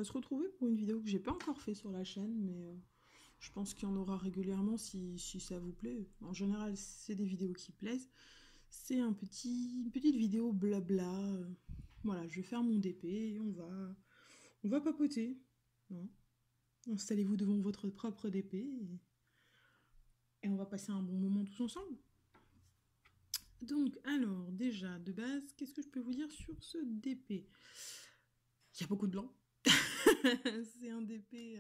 se retrouver pour une vidéo que j'ai pas encore fait sur la chaîne, mais je pense qu'il y en aura régulièrement si ça vous plaît. En général, c'est des vidéos qui plaisent. C'est une petite vidéo blabla. Voilà, je vais faire mon DP et on va papoter. Hein. Installez-vous devant votre propre DP et on va passer un bon moment tous ensemble. Donc, alors, déjà, de base, qu'est-ce que je peux vous dire sur ce DP? Il y a beaucoup de blanc. C'est un DP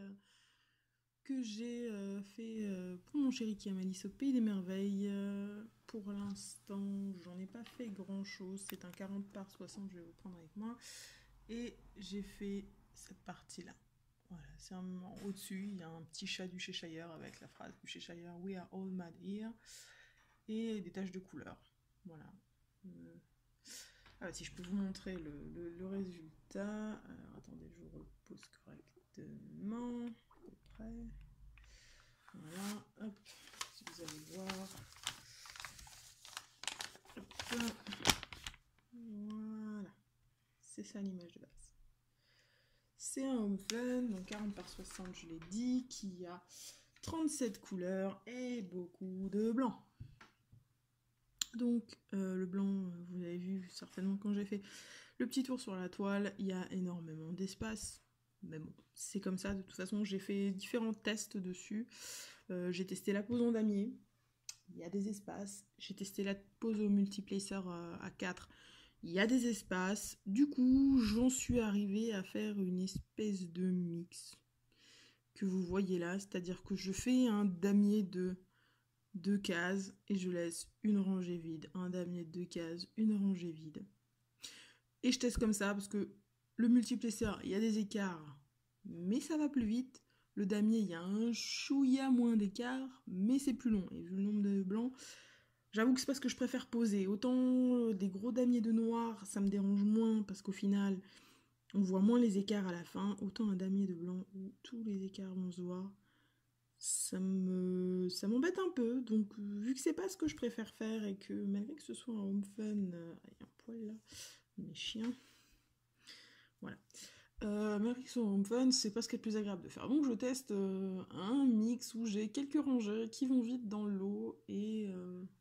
que j'ai fait pour mon chéri qui aime Alice au Pays des Merveilles. Pour l'instant, j'en ai pas fait grand-chose. C'est un 40 par 60, je vais vous prendre avec moi. Et j'ai fait cette partie-là. Voilà, c'est au-dessus, il y a un petit chat du Cheshire avec la phrase du Cheshire « We are all mad here » et des taches de couleur. Voilà. Si je peux vous montrer le résultat. Alors, attendez, je vous repose correctement. À peu près. Voilà. Hop. Si vous allez voir. Hop. Voilà. C'est ça l'image de base. C'est un home fun, donc 40 par 60, je l'ai dit, qui a 37 couleurs et beaucoup de blanc. Donc le blanc, vous avez vu certainement quand j'ai fait le petit tour sur la toile, il y a énormément d'espace. Mais bon, c'est comme ça, de toute façon j'ai fait différents tests dessus. J'ai testé la pose en damier, il y a des espaces. J'ai testé la pose au multiplacer à 4, il y a des espaces. Du coup, j'en suis arrivée à faire une espèce de mix que vous voyez là, c'est-à-dire que je fais un damier de 2 cases et je laisse une rangée vide, un damier de 2 cases, une rangée vide. Et je teste comme ça parce que le multiplacer, il y a des écarts, mais ça va plus vite. Le damier, il y a un chouïa moins d'écart, mais c'est plus long. Et vu le nombre de blancs, j'avoue que c'est pas ce que je préfère poser. Autant des gros damiers de noir, ça me dérange moins parce qu'au final, on voit moins les écarts à la fin. Autant un damier de blanc où tous les écarts vont se voir, ça m'embête un peu. Donc vu que c'est pas ce que je préfère faire et que malgré que ce soit un home fun, il y a un poil là, mes chiens. Voilà. Malgré que ce soit un home fun, c'est pas ce qui est le plus agréable de faire. Donc je teste un mix où j'ai quelques rangées qui vont vite dans l'eau et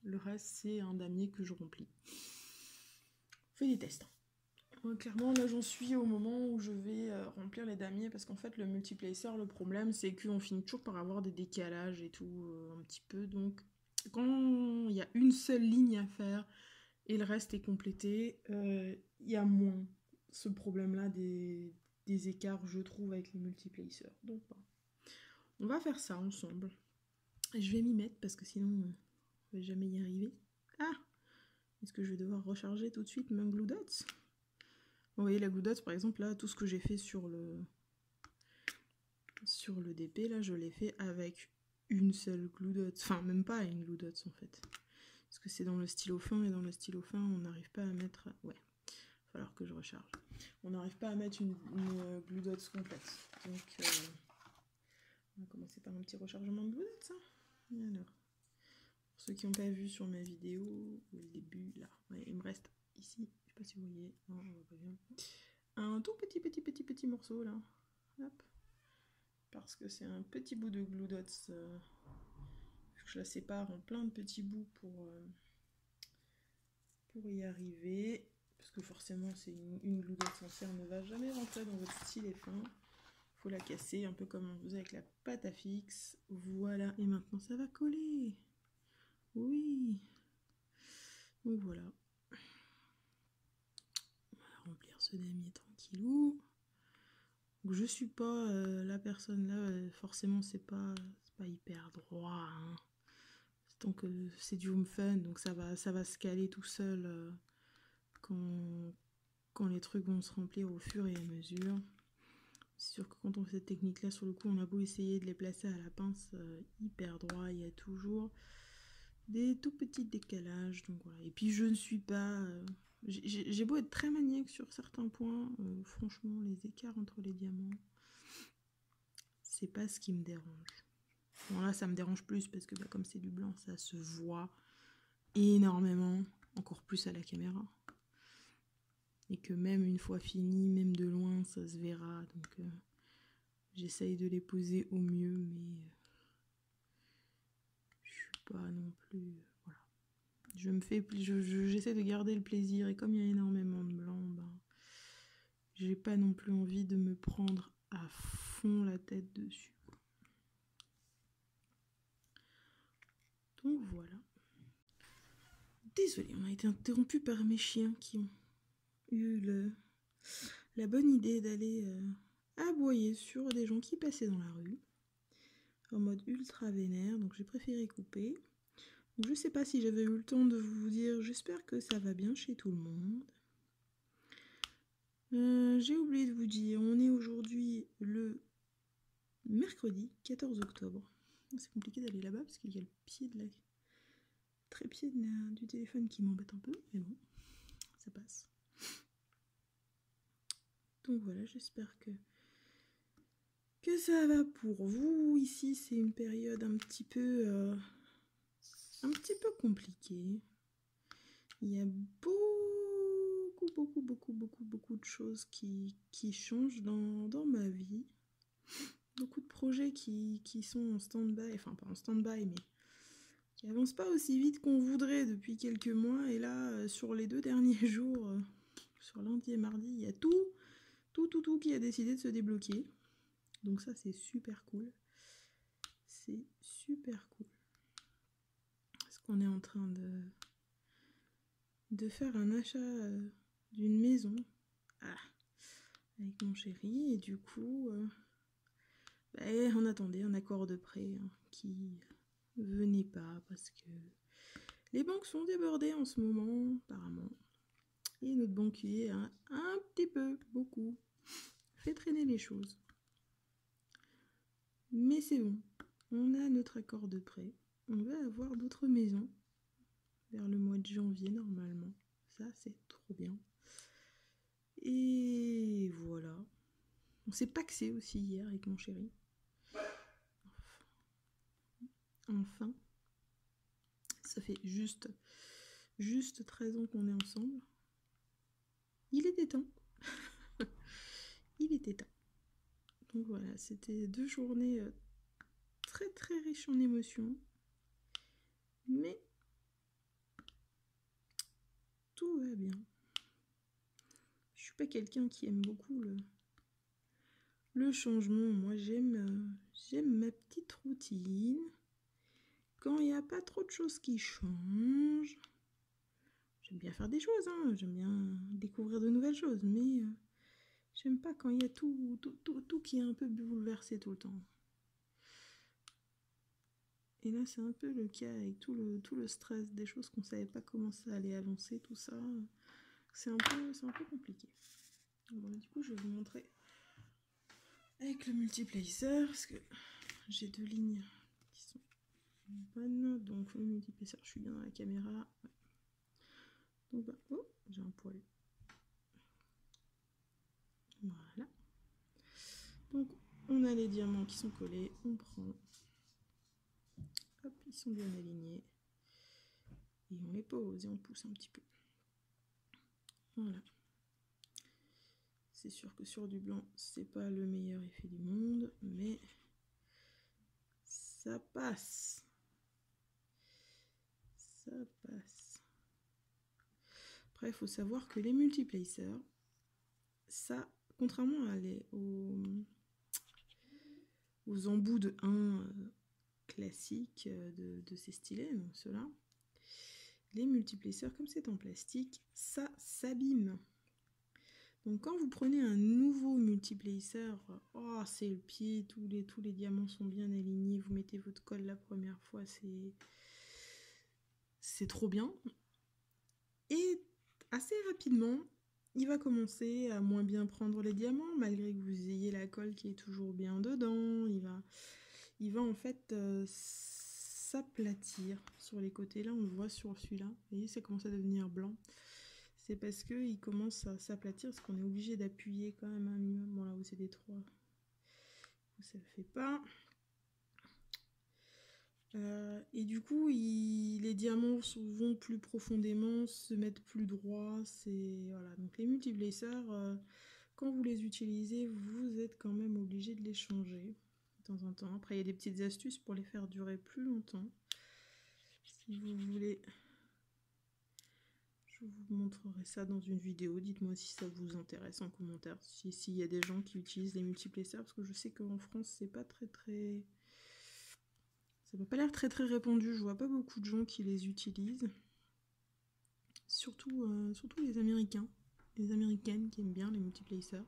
le reste c'est un damier que je remplis. Je fais des tests. Clairement, là, j'en suis au moment où je vais remplir les damiers, parce qu'en fait, le multiplacer, le problème, c'est qu'on finit toujours par avoir des décalages et tout, un petit peu. Donc, quand il y a une seule ligne à faire et le reste est complété, il y a moins ce problème-là des écarts, je trouve, avec les multiplacers. Donc, on va faire ça ensemble. Et je vais m'y mettre, parce que sinon, on va jamais y arriver. Ah! Est-ce que je vais devoir recharger tout de suite mon glue dots? Vous voyez la glue dots, par exemple, là, tout ce que j'ai fait sur le DP, là, je l'ai fait avec une seule glue dots. Enfin, même pas une glue dots, en fait. Parce que c'est dans le stylo fin, et dans le stylo fin, on n'arrive pas à mettre... Ouais, il va falloir que je recharge. On n'arrive pas à mettre une glue dots complète. Donc, on va commencer par un petit rechargement de glue dots, hein. Alors, pour ceux qui n'ont pas vu sur ma vidéo, au début, là, ouais, il me reste ici, je sais pas si vous voyez, non, on voit pas bien, un tout petit morceau là, hop, parce que c'est un petit bout de glue dots, je la sépare en plein de petits bouts pour y arriver, parce que forcément c'est une glue dots sincère ne va jamais rentrer dans votre stylet fin, faut la casser un peu comme on faisait avec la pâte à fixe, voilà, et maintenant ça va coller, oui, donc voilà. Remplir ce damier tranquillou. Donc je suis pas la personne là, forcément c'est pas hyper droit. Hein. Donc c'est du home fun, donc ça va se caler tout seul quand les trucs vont se remplir au fur et à mesure. C'est sûr que quand on fait cette technique là, sur le coup, on a beau essayer de les placer à la pince hyper droit, il y a toujours des tout petits décalages. Donc voilà. Et puis je ne suis pas... j'ai beau être très maniaque sur certains points, franchement, les écarts entre les diamants, c'est pas ce qui me dérange. Bon là, ça me dérange plus parce que comme c'est du blanc, ça se voit énormément, encore plus à la caméra. Et que même une fois fini, même de loin, ça se verra. Donc J'essaye de les poser au mieux, mais je suis pas non plus... Voilà. J'essaie de garder le plaisir, et comme il y a énormément de blanc, ben, j'ai pas non plus envie de me prendre à fond la tête dessus. Donc voilà. Désolée, on a été interrompu par mes chiens qui ont eu la bonne idée d'aller aboyer sur des gens qui passaient dans la rue, en mode ultra vénère, donc j'ai préféré couper. Donc, je sais pas si j'avais eu le temps de vous dire, j'espère que ça va bien chez tout le monde. J'ai oublié de vous dire, on est aujourd'hui le mercredi 14 octobre. C'est compliqué d'aller là-bas parce qu'il y a le pied de la... trépied du téléphone qui m'embête un peu, mais bon, ça passe. Donc voilà, j'espère que ça va pour vous. Ici, c'est une période un petit peu compliquée. Il y a beaucoup de choses qui changent dans ma vie. Beaucoup de projets qui sont en stand-by, enfin pas en stand-by, mais qui avancent pas aussi vite qu'on voudrait depuis quelques mois. Et là, sur les 2 derniers jours, sur lundi et mardi, il y a tout qui a décidé de se débloquer. Donc ça, c'est super cool. C'est super cool. Parce qu'on est en train de faire un achat d'une maison avec mon chéri. Et du coup, on attendait un accord de prêt qui venait pas parce que les banques sont débordées en ce moment, apparemment. Et notre banquier a un petit peu, beaucoup, fait traîner les choses. Mais c'est bon, on a notre accord de prêt. On va avoir d'autres maisons vers le mois de janvier normalement. Ça, c'est trop bien. Et voilà. On s'est paxé aussi hier avec mon chéri. Enfin. Ça fait juste 13 ans qu'on est ensemble. Il était temps. Il était temps. Donc voilà, c'était 2 journées très très riches en émotions. Mais tout va bien. Je suis pas quelqu'un qui aime beaucoup le changement. Moi, j'aime ma petite routine. Quand il n'y a pas trop de choses qui changent, j'aime bien faire des choses, j'aime bien découvrir de nouvelles choses, mais j'aime pas quand il y a tout qui est un peu bouleversé tout le temps. Et là, c'est un peu le cas avec tout le stress des choses qu'on savait pas comment ça allait avancer, tout ça. C'est un peu compliqué. Bon, du coup, je vais vous montrer avec le multiplacer, parce que j'ai 2 lignes qui sont bonnes. Donc, le multiplacer, je suis bien dans la caméra. Ouais. Donc, oh, j'ai un poil. Voilà. Donc, on a les diamants qui sont collés. On prend. Hop, ils sont bien alignés. Et on les pose et on pousse un petit peu. Voilà. C'est sûr que sur du blanc, c'est pas le meilleur effet du monde, mais ça passe. Ça passe. Après, il faut savoir que les multiplacers, ça, contrairement aux embouts de 1 classiques de ces stylets, donc ceux-là, les multiplacers, comme c'est en plastique, ça s'abîme. Donc quand vous prenez un nouveau multiplacer, oh c'est le pied, tous les diamants sont bien alignés, vous mettez votre colle la première fois, c'est trop bien. Et assez rapidement, il va commencer à moins bien prendre les diamants, malgré que vous ayez la colle qui est toujours bien dedans. Il va en fait s'aplatir sur les côtés. Là, on le voit sur celui-là. Vous voyez, ça commence à devenir blanc. C'est parce qu'il commence à s'aplatir, parce qu'on est obligé d'appuyer quand même un minimum. Bon, là où c'est des 3, ça le fait pas. Et du coup, les diamants vont plus profondément, se mettent plus droit. Voilà. Donc les multiplacers, quand vous les utilisez, vous êtes quand même obligé de les changer de temps en temps. Après, il y a des petites astuces pour les faire durer plus longtemps. Si vous voulez, je vous montrerai ça dans une vidéo. Dites-moi si ça vous intéresse en commentaire. S'il y a des gens qui utilisent les multiplacers, parce que je sais qu'en France, c'est pas très... Ça n'a pas l'air très répandu. Je vois pas beaucoup de gens qui les utilisent. Surtout les Américains. Les Américaines qui aiment bien les multiplacers.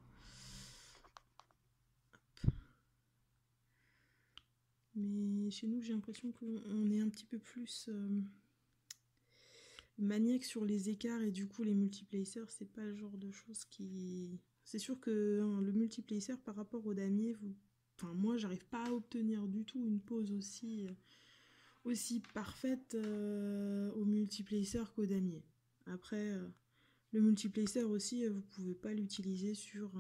Mais chez nous, j'ai l'impression qu'on est un petit peu plus maniaque sur les écarts et du coup, les multiplacers, c'est pas le genre de choses qui... C'est sûr que hein, le multiplacer par rapport au damier, enfin, moi, j'arrive pas à obtenir du tout une pose aussi parfaite au multiplacer qu'au damier. Après, le multiplacer aussi, vous pouvez pas l'utiliser sur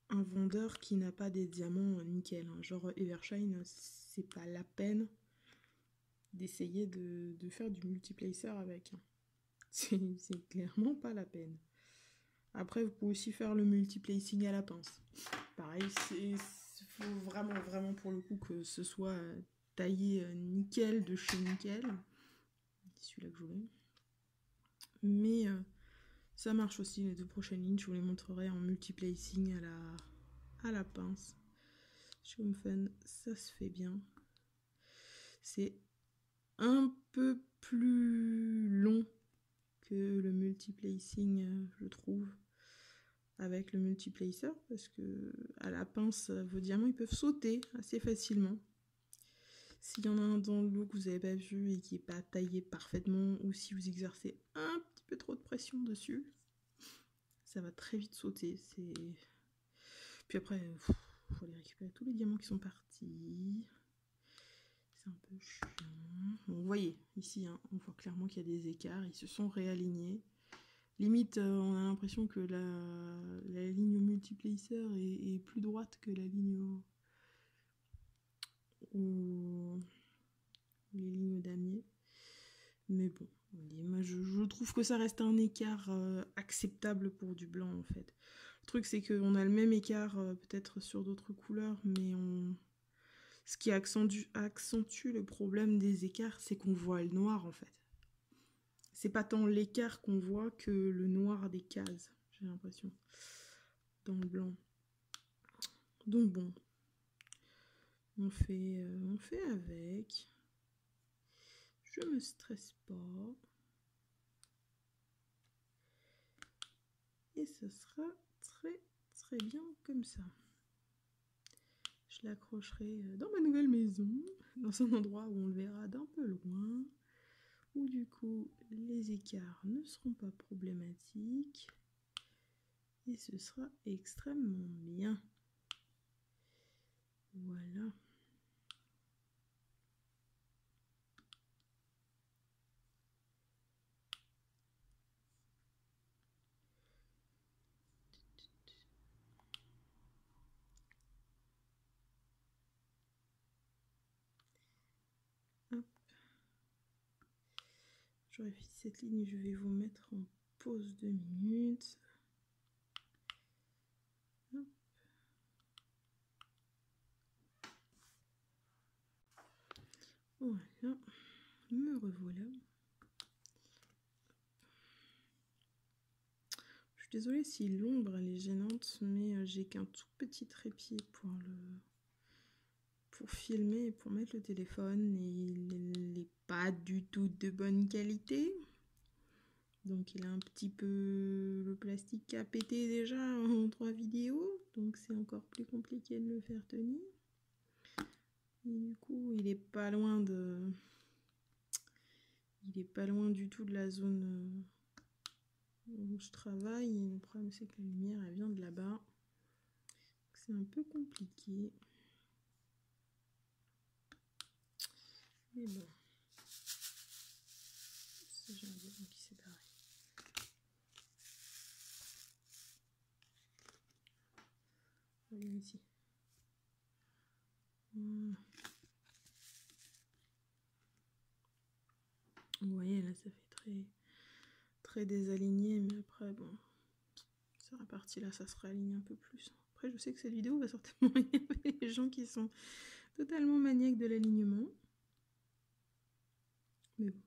un vendeur qui n'a pas des diamants nickel. Hein. Genre Evershine, c'est pas la peine d'essayer de faire du multiplacer avec. Hein. C'est clairement pas la peine. Après, vous pouvez aussi faire le multiplacing à la pince. Pareil, il faut vraiment pour le coup que ce soit taillé nickel de chez nickel. C'est celui-là que je voulais. Mais ça marche aussi, les deux prochaines lignes, je vous les montrerai en multiplacing à la pince. Chez Home Fun, ça se fait bien. C'est un peu plus long que le multiplacing, je trouve, avec le multiplacer, parce que à la pince, vos diamants ils peuvent sauter assez facilement. S'il y en a un dans le lot que vous n'avez pas vu et qui n'est pas taillé parfaitement, ou si vous exercez un petit peu trop de pression dessus, ça va très vite sauter. Puis après, il faut aller récupérer tous les diamants qui sont partis. C'est un peu chiant. Bon, vous voyez, ici, hein, on voit clairement qu'il y a des écarts. Ils se sont réalignés. Limite, on a l'impression que la ligne multiplacer est plus droite que la ligne les lignes damier. Mais bon, moi je trouve que ça reste un écart acceptable pour du blanc en fait. Le truc c'est qu'on a le même écart peut-être sur d'autres couleurs, mais ce qui accentue le problème des écarts, c'est qu'on voit le noir en fait. C'est pas tant l'écart qu'on voit que le noir des cases, j'ai l'impression, dans le blanc. Donc bon, on fait avec. Je me stresse pas. Et ce sera très bien comme ça. Je l'accrocherai dans ma nouvelle maison, dans un endroit où on le verra d'un peu loin, où du coup les écarts ne seront pas problématiques. Et ce sera extrêmement bien. Voilà. Hop. Je vérifie cette ligne, je vais vous mettre en pause 2 minutes. Hop. Voilà, me revoilà. Je suis désolée si l'ombre elle est gênante, mais j'ai qu'un tout petit trépied pour filmer et pour mettre le téléphone, et il n'est pas du tout de bonne qualité. Donc il a un petit peu le plastique a pété déjà en 3 vidéos, donc c'est encore plus compliqué de le faire tenir. Et du coup, il est pas loin du tout de la zone où je travaille. Et le problème c'est que la lumière elle vient de là-bas. C'est un peu compliqué. Mais bon. J'ai un diamant qui s'est barré. Regarde ici. Vous voyez là, ça fait très désaligné, mais après, bon, cette partie-là, ça se réaligne un peu plus. Après, je sais que cette vidéo va certainement énerver les gens qui sont totalement maniaques de l'alignement. Mais bon.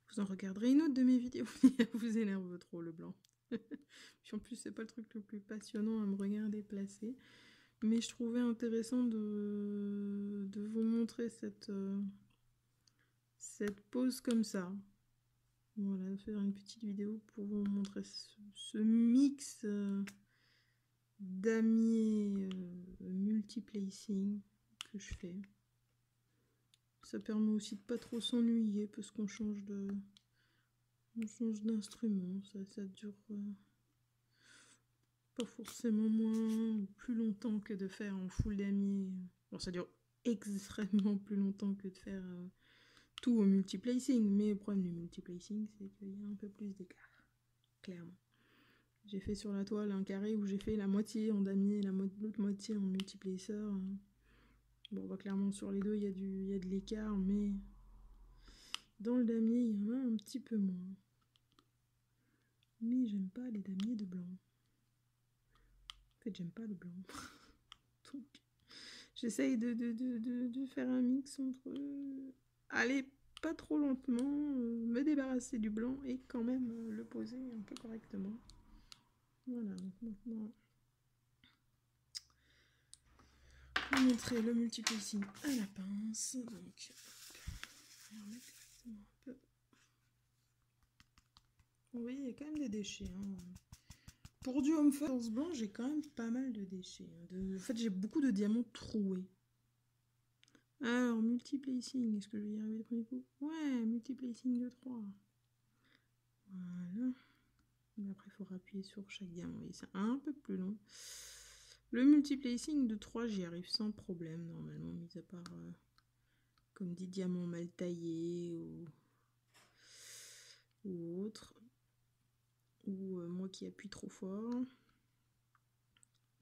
Vous en regarderez une autre de mes vidéos si elle vous énerve trop, le blanc. Puis en plus, c'est pas le truc le plus passionnant à me regarder placer. Mais je trouvais intéressant de vous montrer cette pose comme ça. Voilà, de faire une petite vidéo pour vous montrer ce mix damier multiplacing que je fais. Ça permet aussi de pas trop s'ennuyer parce qu'on change d'instrument. Ça dure pas forcément moins ou plus longtemps que de faire en full damier. Bon, ça dure extrêmement plus longtemps que de faire tout au multiplacing, mais le problème du multiplacing, c'est qu'il y a un peu plus d'écart, clairement. J'ai fait sur la toile un carré où j'ai fait la moitié en damier et l'autre moitié en multiplacer. Bon, bah, clairement, sur les deux, il y a de l'écart, mais dans le damier, il y en a un petit peu moins. Mais j'aime pas les damiers de blanc. En fait, j'aime pas le blanc. Donc, j'essaye de faire un mix entre aller pas trop lentement, me débarrasser du blanc et quand même le poser un peu correctement. Voilà, donc maintenant, je vais montrer le multiplacing à la pince. Donc, je vais remettre exactement un peu. Oui, il y a quand même des déchets. Hein. Pour du home force blanc, j'ai quand même pas mal de déchets. En fait, j'ai beaucoup de diamants troués. Alors, multiplacing, est-ce que je vais y arriver le premier coup? Ouais, multiplacing de 3. Voilà. Mais après, il faudra appuyer sur chaque diamant. Oui, c'est un peu plus long. Le multiplacing de 3, j'y arrive sans problème, normalement, mis à part, comme dit, diamants mal taillés ou autre. Ou moi qui appuie trop fort.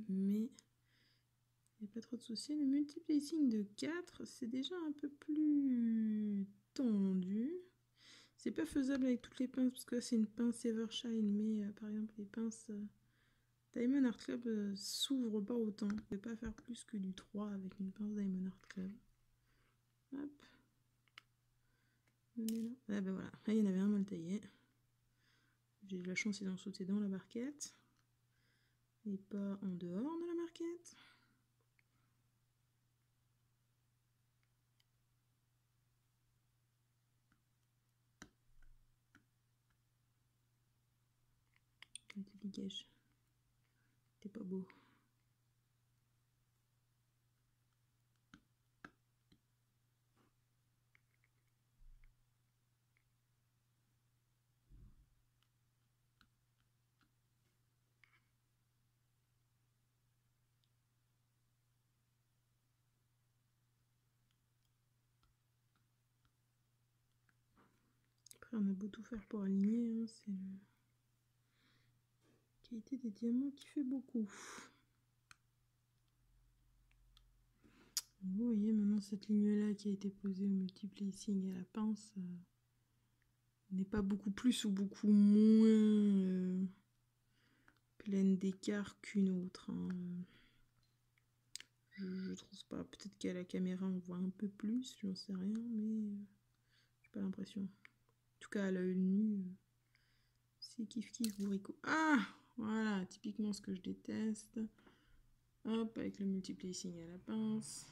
Mais il n'y a pas trop de soucis. Le multiplacing de 4, c'est déjà un peu plus tendu. C'est pas faisable avec toutes les pinces, parce que là c'est une pince Evershine, mais par exemple les pinces Diamond Art Club s'ouvrent pas autant. Je vais pas faire plus que du 3 avec une pince Diamond Art Club. Hop. Venez là. Ah ben voilà, là il y en avait un mal taillé. J'ai eu la chance d'en sauter dans la barquette. Et pas en dehors de la barquette. Tu dégages. T'es pas beau. Après, on a beau tout faire pour aligner, hein, c'est la qualité des diamants qui fait beaucoup. Vous voyez maintenant cette ligne-là qui a été posée au multiplacing à la pince n'est pas beaucoup plus ou beaucoup moins pleine d'écart qu'une autre. Hein. Je trouve pas. Peut-être qu'à la caméra on voit un peu plus, j'en sais rien, mais j'ai pas l'impression. En tout cas à l'œil nu, c'est kiff kiff bourricot. Ah voilà, typiquement ce que je déteste. Hop, avec le multiplacing à la pince.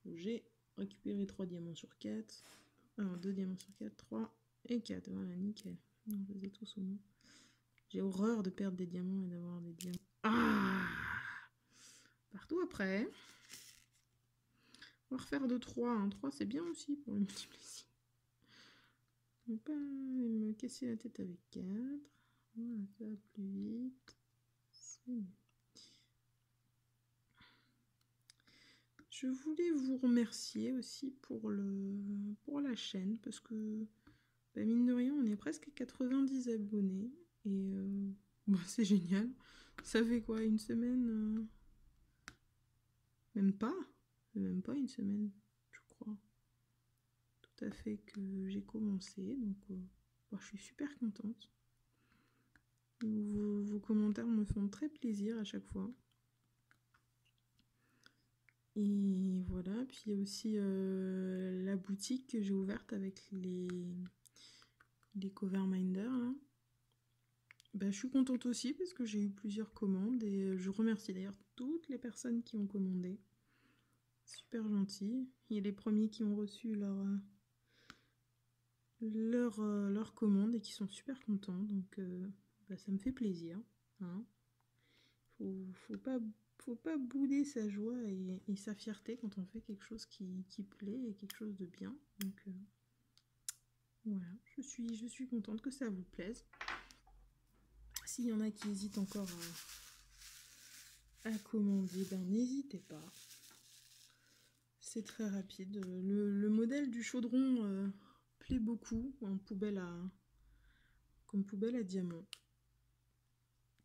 J'ai récupéré 3 diamants sur 4. Alors 2 diamants sur 4, 3 et 4. Voilà, nickel. On faisait tous au moins. J'ai horreur de perdre des diamants et d'avoir des diamants. Ah partout après. On va refaire de 3. Hein. 3 c'est bien aussi pour le multiplacing. Je ne vais pas me casser la tête avec 4. Voilà, ça va plus vite. C'est mieux. Je voulais vous remercier aussi pour la chaîne parce que bah mine de rien on est presque à 90 abonnés et bah c'est génial. Ça fait quoi, une semaine même pas une semaine je crois tout à fait que j'ai commencé, donc Bon, je suis super contente. Vos commentaires me font très plaisir à chaque fois. Et voilà, puis il y a aussi la boutique que j'ai ouverte avec les Coverminder. Là. Bah, je suis contente aussi parce que j'ai eu plusieurs commandes et je remercie d'ailleurs toutes les personnes qui ont commandé. Super gentil. Il y a les premiers qui ont reçu leur commande et qui sont super contents. Donc bah, ça me fait plaisir. Hein. Faut pas bouder sa joie et sa fierté quand on fait quelque chose qui plaît et quelque chose de bien. Donc voilà, je suis contente que ça vous plaise. S'il y en a qui hésitent encore à commander, ben n'hésitez pas. C'est très rapide. Le modèle du chaudron plaît beaucoup en comme poubelle à diamant.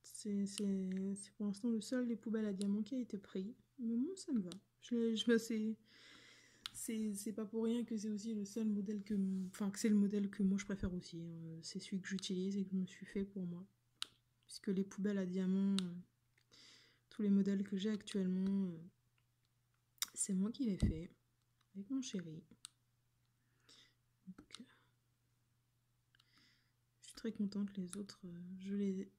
C'est pour l'instant le seul des poubelles à diamant qui a été pris. Mais moi, ça me va. C'est pas pour rien que c'est aussi le seul modèle que c'est le modèle que moi je préfère aussi. C'est celui que j'utilise et que je me suis fait pour moi. Puisque les poubelles à diamant, tous les modèles que j'ai actuellement, c'est moi qui les fais avec mon chéri. Donc, je suis très contente. Les autres, je les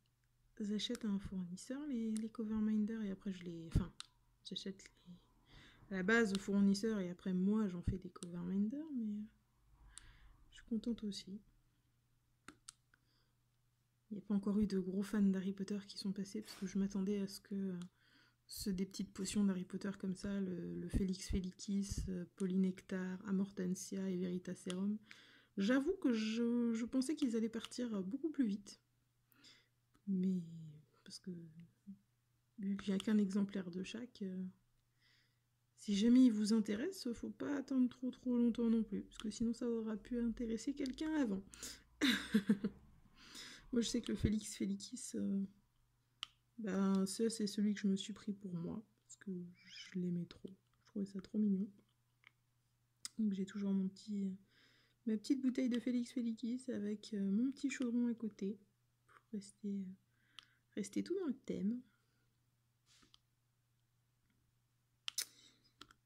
achète à un fournisseur, les Coverminder, et après j'achète à la base au fournisseur et après moi j'en fais des Coverminder, mais je suis contente aussi. Il n'y a pas encore eu de gros fans d'Harry Potter qui sont passés parce que je m'attendais à ce que ceux des petites potions d'Harry Potter comme ça, le Felix Felicis, Polynectar, Amortensia et Veritaserum, j'avoue que je pensais qu'ils allaient partir beaucoup plus vite. Mais parce que vu qu'il n'y a qu'un exemplaire de chaque, si jamais il vous intéresse, faut pas attendre trop longtemps non plus, parce que sinon ça aura pu intéresser quelqu'un avant. Moi je sais que le Félix Felicis, ça c'est celui que je me suis pris pour moi, parce que je l'aimais trop. Je trouvais ça trop mignon. Donc j'ai toujours ma petite bouteille de Félix Felicis avec mon petit chaudron à côté, pour rester tout dans le thème.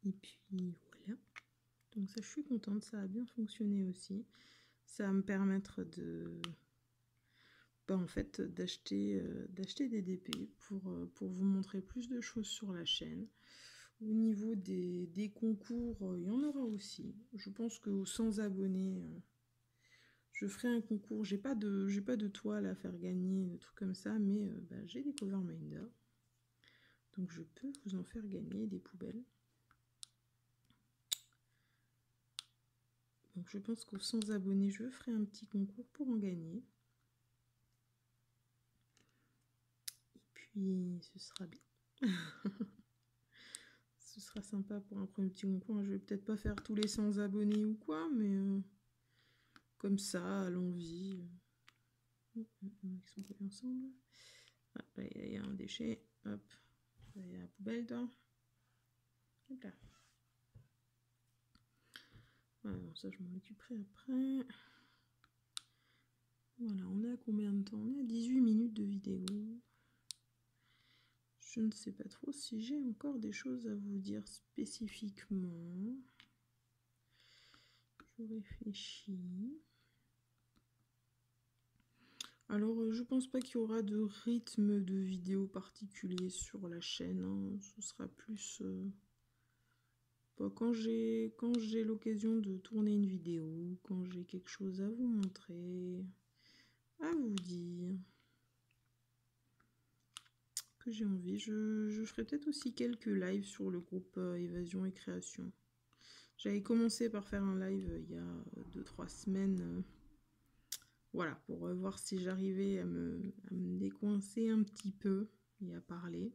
Et puis voilà. Donc ça, je suis contente, ça a bien fonctionné aussi. Ça va me permettre en fait, d'acheter des DP pour vous montrer plus de choses sur la chaîne. Au niveau des concours, il y en aura aussi. Je pense qu'aux 100 abonnés, je ferai un concours. J'ai pas de toile à faire gagner, de trucs comme ça, mais j'ai des Coverminder. Donc je peux vous en faire gagner des poubelles. Donc je pense qu'aux 100 abonnés, je ferai un petit concours pour en gagner. Et puis ce sera bien. Ce sera sympa pour un premier petit concours. Je vais peut-être pas faire tous les 100 abonnés ou quoi, mais comme ça, à l'envie. Ils sont collés ensemble. Ah, là, il y a un déchet. Hop. Il y a la poubelle, toi. Hop là. Voilà, ça, je m'en occuperai après. Voilà, on est à combien de temps? On est à 18 minutes de vidéo. Je ne sais pas trop si j'ai encore des choses à vous dire spécifiquement. Je réfléchis. Alors, je pense pas qu'il y aura de rythme de vidéo particulier sur la chaîne. Hein. Ce sera plus quand j'ai l'occasion de tourner une vidéo, quand j'ai quelque chose à vous montrer, à vous dire, que j'ai envie. Je ferai peut-être aussi quelques lives sur le groupe Évasion et Création. J'avais commencé par faire un live il y a 2-3 semaines. Voilà, pour voir si j'arrivais à me décoincer un petit peu et à parler.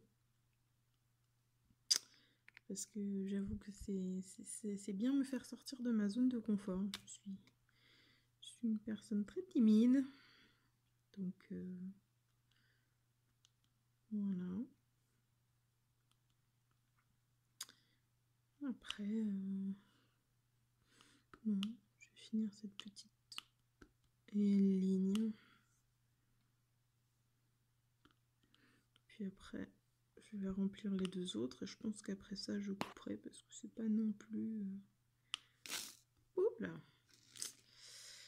Parce que j'avoue que c'est bien me faire sortir de ma zone de confort. Je suis une personne très timide. Donc, voilà. Après, non, je vais finir cette petite une ligne. Puis après, je vais remplir les deux autres. Et je pense qu'après ça, je couperai parce que c'est pas non plus... Oups là!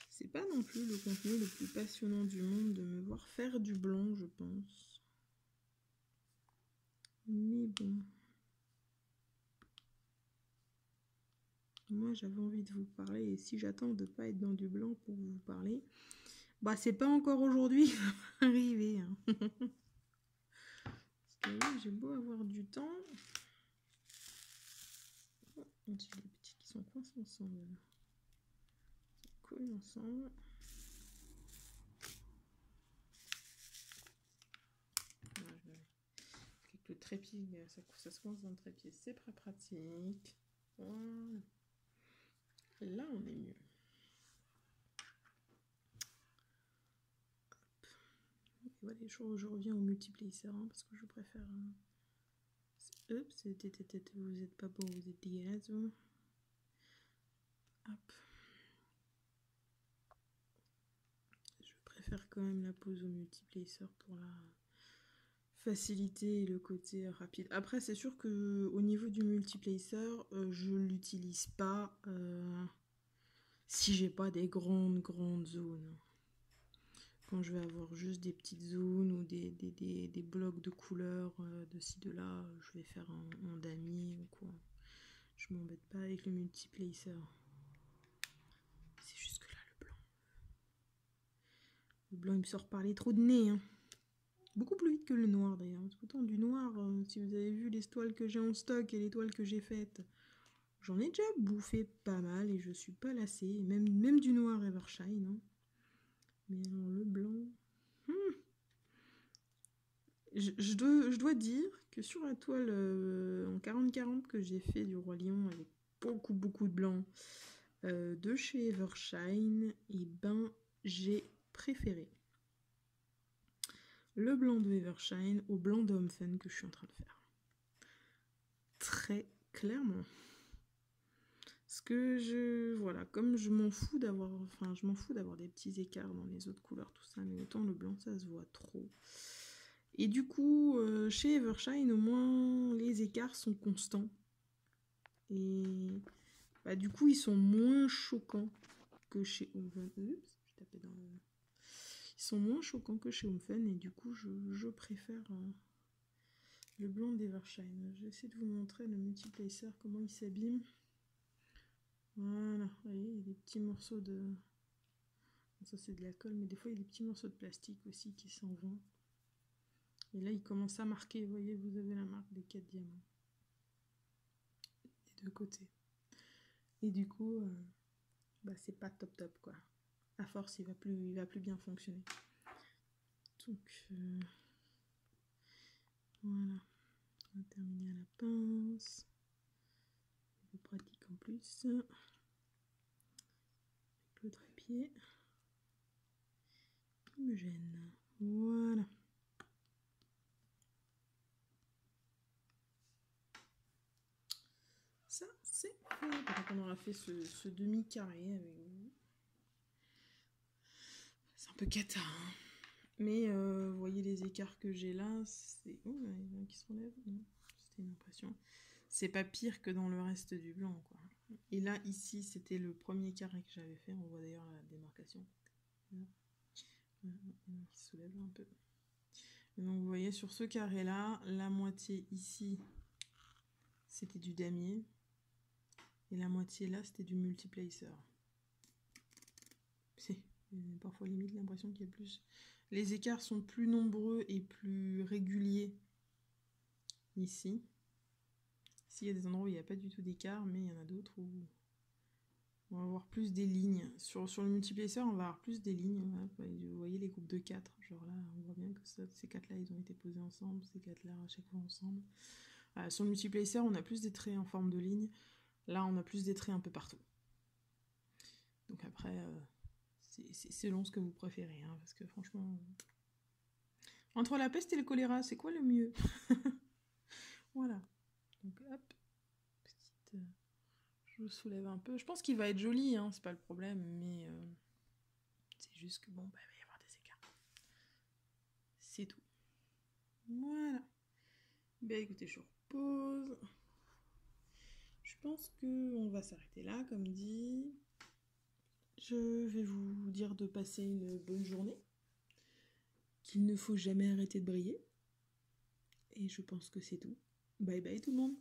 C'est pas non plus le contenu le plus passionnant du monde de me voir faire du blanc, je pense. Mais bon. Moi, j'avais envie de vous parler. Et si j'attends de pas être dans du blanc pour vous parler, bah c'est pas encore aujourd'hui que ça va arriver. Hein. Parce que oui, j'ai beau avoir du temps. Oh, on dit les petits qui sont coincés ensemble. Ils collent ensemble. Avec le trépied, ça se coince dans le trépied, c'est très pratique. Voilà. Là, on est mieux. Voilà, je reviens au multiplacer hein, parce que je préfère. Oups, vous êtes pas bon, vous êtes dégueulasse. Hop. Je préfère quand même la pose au multiplacer pour la facilité et le côté rapide. Après, c'est sûr que au niveau du multiplacer, je l'utilise pas si j'ai pas des grandes zones. Quand je vais avoir juste des petites zones ou des blocs de couleurs de ci, de là, je vais faire un damier ou quoi. Je m'embête pas avec le multiplacer. C'est juste que là, le blanc. Le blanc, il me sort par les trous de nez. Hein. Beaucoup plus vite que le noir d'ailleurs. Autant du noir, si vous avez vu les toiles que j'ai en stock et les toiles que j'ai faites, j'en ai déjà bouffé pas mal et je suis pas lassée. Même du noir Evershine. Hein. Mais alors le blanc... Je dois dire que sur la toile en 40-40 que j'ai fait du Roi Lion avec beaucoup de blanc de chez Evershine, et ben j'ai préféré le blanc de Evershine au blanc d'Homme Fun que je suis en train de faire. Très clairement. Parce que voilà, comme je m'en fous d'avoir des petits écarts dans les autres couleurs, tout ça, mais autant le blanc ça se voit trop. Et du coup, chez Evershine, au moins, les écarts sont constants. Et bah, du coup, ils sont moins choquants que chez Home Fun. Oups, je tapais dans le... Ils sont moins choquants que chez Home Fun. Et du coup, je préfère le blanc d'Evershine. Je vais essayer de vous montrer le multiplacer, comment il s'abîme. Voilà, vous voyez, il y a des petits morceaux de... Ça, c'est de la colle, mais des fois, il y a des petits morceaux de plastique aussi qui s'en vont. Et là, il commence à marquer, vous voyez, vous avez la marque des 4 diamants. Des deux côtés. Et du coup, bah, c'est pas top quoi. À force, il va plus bien fonctionner. Donc, voilà. On va terminer à la pince. C'est pratique en plus. Avec le trépied. Il me gêne. Voilà. Ça, c'est fait. On aura fait ce demi-carré avec vous. C'est un peu cata, hein. Mais vous voyez les écarts que j'ai là, c'est... Oh, il y en a qui se relèvent. C'était une impression. C'est pas pire que dans le reste du blanc, quoi. Et là, ici, c'était le premier carré que j'avais fait. On voit d'ailleurs la démarcation. Qui se soulève un peu. Et donc, vous voyez, sur ce carré-là, la moitié ici, c'était du damier. Et la moitié là, c'était du multiplacer. C'est parfois limite l'impression qu'il y a plus... Les écarts sont plus nombreux et plus réguliers ici. Ici, il y a des endroits où il n'y a pas du tout d'écart, mais il y en a d'autres où on va avoir plus des lignes. Sur le multiplacer, on va avoir plus des lignes. Voilà. Vous voyez les groupes de 4. Genre là, on voit bien que ces 4-là, ils ont été posés ensemble. Ces 4-là, à chaque fois ensemble. Sur le multiplacer, on a plus des traits en forme de ligne. Là, on a plus des traits un peu partout. Donc après, c'est selon ce que vous préférez. Hein, parce que franchement... Entre la peste et le choléra, c'est quoi le mieux? Voilà. Donc hop. Petite... je soulève un peu. Je pense qu'il va être joli, hein, c'est pas le problème, mais c'est C'est juste que bon, bah, il va y avoir des écarts. C'est tout. Voilà. Ben écoutez, je repose. Je pense qu'on va s'arrêter là, comme dit. Je vais vous dire de passer une bonne journée. Qu'il ne faut jamais arrêter de briller. Et je pense que c'est tout. Bye bye tout le monde.